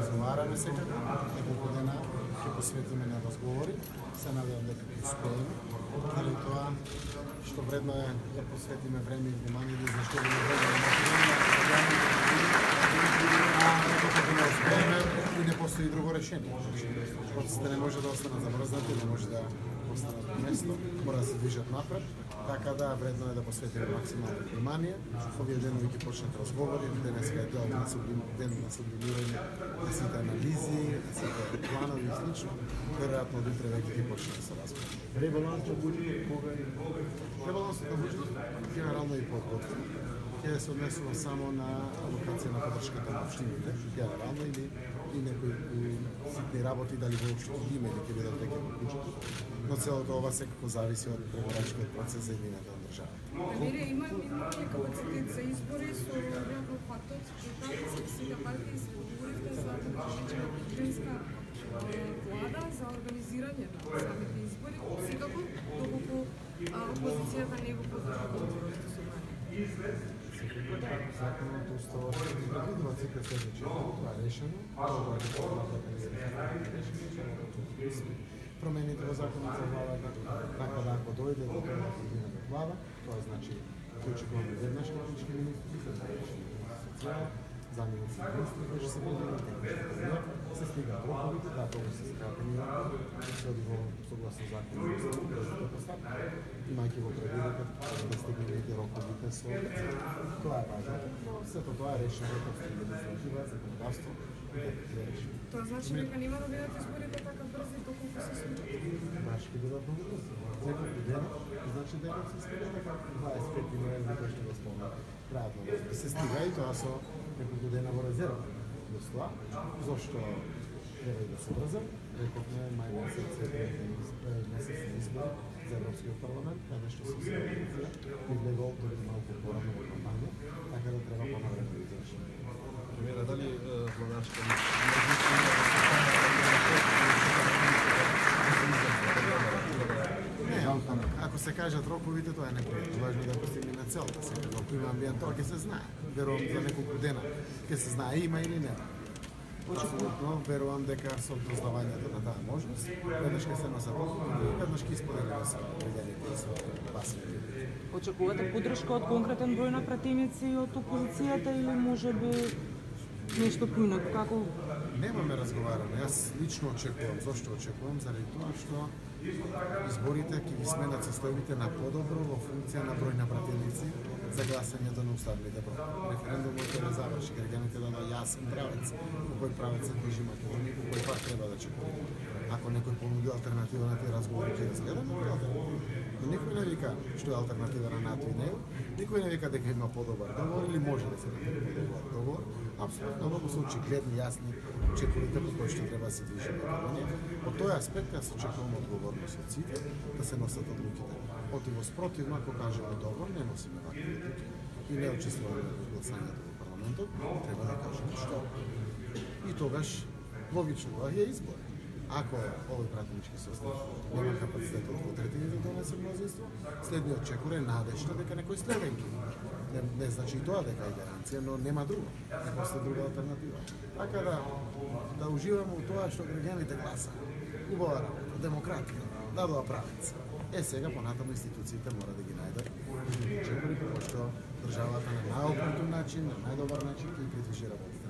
разговараме секако, неколку дена ќе посветиме на разговори, се надевам дека ќе успееме. Заради тоа што вредно е да посветиме време и внимание да заштедиме време на докато не успееме и не постои друго решение. Процесите не може да останат замрзнати, не може да останат на место, мора да се движат напред, така да вредно е да посветиме максимално внимание. Овие денови ќе почнат разговори, денеска е ден на сублимирање на сите анализи, на сите планови и слично. Веројатно од утре веќе ќе почне да се разговори. Ребалансот на буџетот кога е? Ребалансот на буџетот генерално и подготвен ќе се однесува само на алокација на поддршката на општините, генерално или и некои ситни работи, дали воопшто ќе има или ќе бидат веќе во буџетот. Но целото ова секако зависи од преговарачкиот процес за иднината на државата. Премиере, има ли капацитет за избори со някој фактот, што сите партии се договоривте за президентска влада за организирање на самите избори, секако доколку опозицијата не го поддржа Народното собрание? Законот уставот предвидува цикла следничи, това е решено, това е промените во законот за владата, така да ако дојде до тоа да се влада, тоа значи кој очекуваме веднаш технички министри, социјала, заменици министри кои ќе се предвидат, се стига роковите, да, тоа се скратени рокови, се оди во согласно законот за предпоставка, имајќи во предвид дека да стигнеме и роковите со тоа е важно. Сето тоа е решено како легислатива, законодавство, Тоа значи дека нема да бидат изборите така брзи доколку се случат? Баш ќе бидат многу брзи. Неколку дена, значи дека се стига дека 25 ноември точно да спомнат крајот на годината. Се стига и тоа со неколку дена во резерва. Без тоа, зошто треба да се брза, рековме мај месец на избори за Европскиот парламент, каде што се социјализација и влегол тој малку порано во кампања, така да треба понавреме да извршиме. Премиера, дали владачка ако се кажат роковите, тоа е непријатно. Важно да постигнеме целта. Сега, ако има амбиент, тоа ќе се знае. Верувам за неколку дена ќе се знае има или нема. Апсолутно верувам дека со доздавањето на таа можност, веднаш ќе се носат роковите и веднаш ќе исполнеме со видените и со пасите. Очекувате поддршка од конкретен број на пратеници од опозицијата или можеби нешто поинаку? Како? Немаме разговарано. Јас лично очекувам. Зошто очекувам? Заради тоа што изборите ќе ги сменат состојбите на подобро во функција на број на пратеници за гласањето на уставните прomени. Референдумот ќе да заврши, граѓаните да дадат јасен правец, по кој правец се движи Македонија, по кој пат треба да чекорите. Ако некој понуди алтернатива на тие разговори, ќе разгледаме алтернатива. Но никој не вика што е алтернатива на НАТО и него, никој не вика дека има подобар договор или може да се направи подобар договор. Апсолутно многу се очигледни, јасни чекорите по кои што треба да се движи Македонија. Од тој аспект јас очекувам одговорност од сите да се носат одлуките. Противно, ако кажеме добро, не носиме вакви одлуки и не учествуваме во гласањето во парламентот, треба да кажеме што. И тогаш логично тоа е избор. Ако овој пратенички состав нема капацитет од двотретини да донесе мнозинство, следниот чекор е надежда дека некој следенки. Не значи и тоа дека е гаранција, но нема друго. Не постои друга алтернатива. Така да уживаме во тоа што граѓаните гласа. Убава работа, демократија, дадоа правец. Сега понатаму институциите мора да ги најдат чекори, како што државата на најопортун начин, на најдобар начин ќе ги придвижи работите.